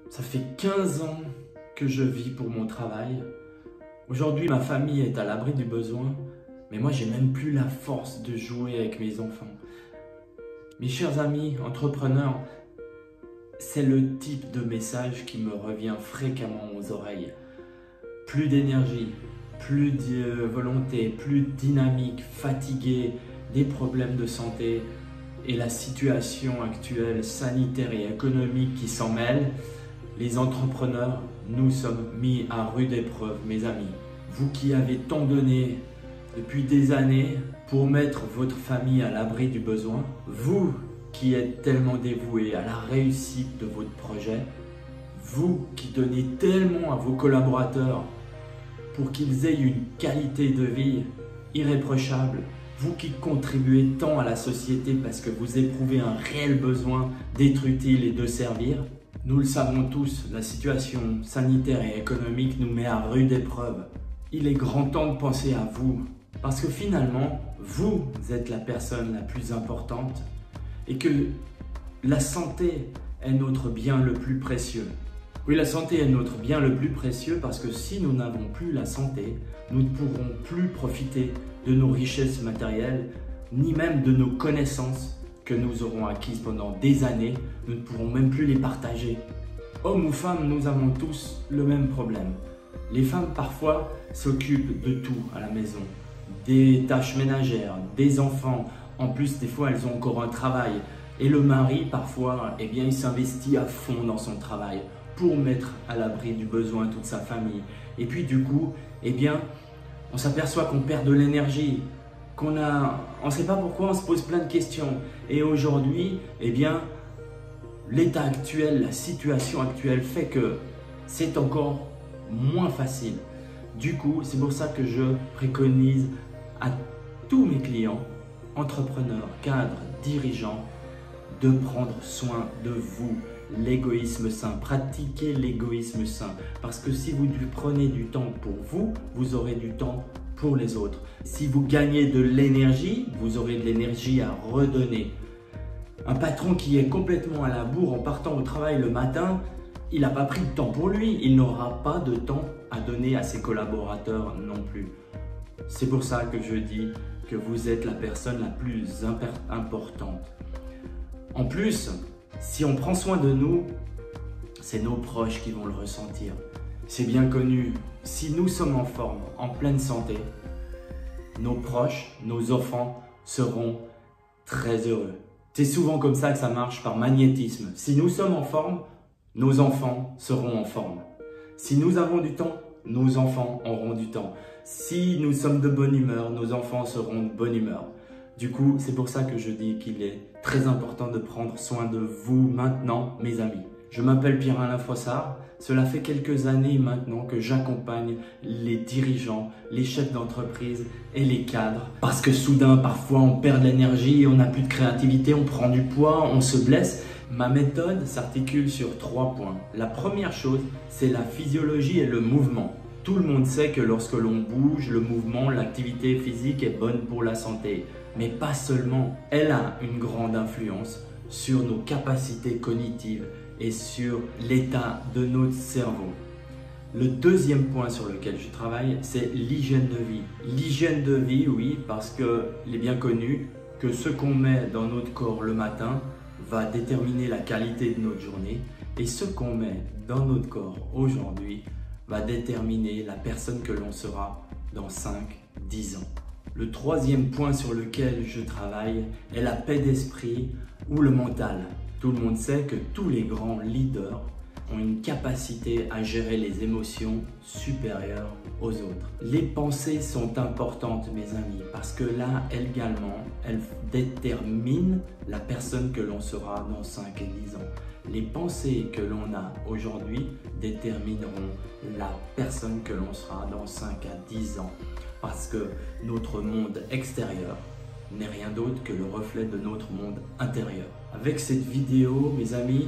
Ça fait 15 ans que je vis pour mon travail. Aujourd'hui, ma famille est à l'abri du besoin, mais moi, j'ai même plus la force de jouer avec mes enfants. Mes chers amis entrepreneurs, c'est le type de message qui me revient fréquemment aux oreilles. Plus d'énergie, plus de volonté, plus de dynamique, fatigué, des problèmes de santé et la situation actuelle sanitaire et économique qui s'en mêle. Les entrepreneurs, nous sommes mis à rude épreuve, mes amis. Vous qui avez tant donné depuis des années pour mettre votre famille à l'abri du besoin, vous qui êtes tellement dévoués à la réussite de votre projet, vous qui donnez tellement à vos collaborateurs pour qu'ils aient une qualité de vie irréprochable, vous qui contribuez tant à la société parce que vous éprouvez un réel besoin d'être utile et de servir, nous le savons tous, la situation sanitaire et économique nous met à rude épreuve. Il est grand temps de penser à vous, parce que finalement, vous êtes la personne la plus importante et que la santé est notre bien le plus précieux. Oui, la santé est notre bien le plus précieux parce que si nous n'avons plus la santé, nous ne pourrons plus profiter de nos richesses matérielles, ni même de nos connaissances que nous aurons acquises pendant des années. Nous ne pourrons même plus les partager. Hommes ou femmes, nous avons tous le même problème. Les femmes, parfois, s'occupent de tout à la maison. Des tâches ménagères, des enfants. En plus, des fois, elles ont encore un travail. Et le mari, parfois, eh bien, il s'investit à fond dans son travail pour mettre à l'abri du besoin toute sa famille. Et puis, du coup, eh bien, on s'aperçoit qu'on perd de l'énergie, on ne sait pas pourquoi, on se pose plein de questions. Et aujourd'hui, eh bien, l'état actuel, la situation actuelle fait que c'est encore moins facile. Du coup, c'est pour ça que je préconise à tous mes clients, entrepreneurs, cadres, dirigeants, de prendre soin de vous. L'égoïsme sain, pratiquez l'égoïsme sain. Parce que si vous prenez du temps pour vous, vous aurez du temps pour les autres. Si vous gagnez de l'énergie, vous aurez de l'énergie à redonner. Un patron qui est complètement à la bourre en partant au travail le matin, il n'a pas pris de temps pour lui. Il n'aura pas de temps à donner à ses collaborateurs non plus. C'est pour ça que je dis que vous êtes la personne la plus importante. En plus, si on prend soin de nous, c'est nos proches qui vont le ressentir. C'est bien connu, si nous sommes en forme, en pleine santé, nos proches, nos enfants seront très heureux. C'est souvent comme ça que ça marche, par magnétisme. Si nous sommes en forme, nos enfants seront en forme. Si nous avons du temps, nos enfants auront du temps. Si nous sommes de bonne humeur, nos enfants seront de bonne humeur. Du coup, c'est pour ça que je dis qu'il est très important de prendre soin de vous maintenant, mes amis. Je m'appelle Pierre-Alain Froissart. Cela fait quelques années maintenant que j'accompagne les dirigeants, les chefs d'entreprise et les cadres. Parce que soudain, parfois, on perd de l'énergie, on n'a plus de créativité, on prend du poids, on se blesse. Ma méthode s'articule sur 3 points. La première chose, c'est la physiologie et le mouvement. Tout le monde sait que lorsque l'on bouge, le mouvement, l'activité physique est bonne pour la santé. Mais pas seulement, elle a une grande influence sur nos capacités cognitives et sur l'état de notre cerveau. Le deuxième point sur lequel je travaille, c'est l'hygiène de vie. L'hygiène de vie, oui, parce qu'il est bien connu que ce qu'on met dans notre corps le matin va déterminer la qualité de notre journée et ce qu'on met dans notre corps aujourd'hui va déterminer la personne que l'on sera dans 5-10 ans. Le troisième point sur lequel je travaille est la paix d'esprit ou le mental. Tout le monde sait que tous les grands leaders ont une capacité à gérer les émotions supérieures aux autres. Les pensées sont importantes, mes amis, parce que là, également, elles déterminent la personne que l'on sera dans 5 et 10 ans. Les pensées que l'on a aujourd'hui détermineront la personne que l'on sera dans 5 à 10 ans. Parce que notre monde extérieur n'est rien d'autre que le reflet de notre monde intérieur. Avec cette vidéo, mes amis,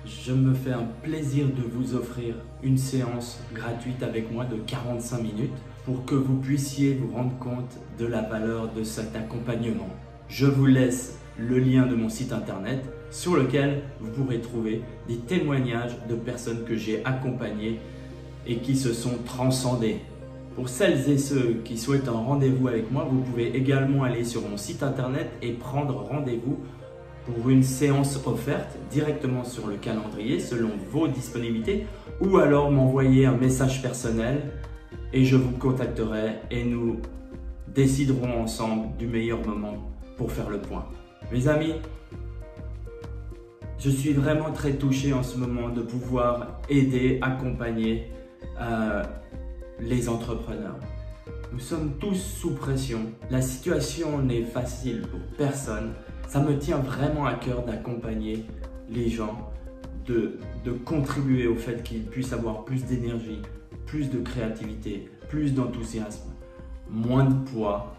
je me fais un plaisir de vous offrir une séance gratuite avec moi de 45 minutes pour que vous puissiez vous rendre compte de la valeur de cet accompagnement. Je vous laisse le lien de mon site internet sur lequel vous pourrez trouver des témoignages de personnes que j'ai accompagnées et qui se sont transcendées. Pour celles et ceux qui souhaitent un rendez-vous avec moi, vous pouvez également aller sur mon site internet et prendre rendez-vous pour une séance offerte directement sur le calendrier selon vos disponibilités, ou alors m'envoyer un message personnel et je vous contacterai et nous déciderons ensemble du meilleur moment pour faire le point. Mes amis, je suis vraiment très touché en ce moment de pouvoir aider, accompagner les entrepreneurs. Nous sommes tous sous pression. La situation n'est facile pour personne. Ça me tient vraiment à cœur d'accompagner les gens, de contribuer au fait qu'ils puissent avoir plus d'énergie, plus de créativité, plus d'enthousiasme, moins de poids,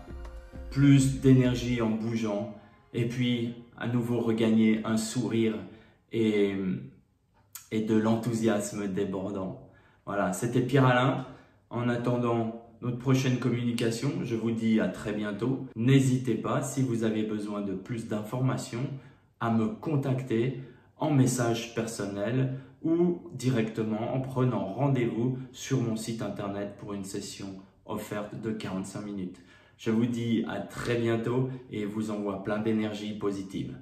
plus d'énergie en bougeant et puis à nouveau regagner un sourire et de l'enthousiasme débordant. Voilà, c'était Pierre-Alain. En attendant notre prochaine communication, je vous dis à très bientôt. N'hésitez pas, si vous avez besoin de plus d'informations, à me contacter en message personnel ou directement en prenant rendez-vous sur mon site internet pour une session offerte de 45 minutes. Je vous dis à très bientôt et vous envoie plein d'énergie positive.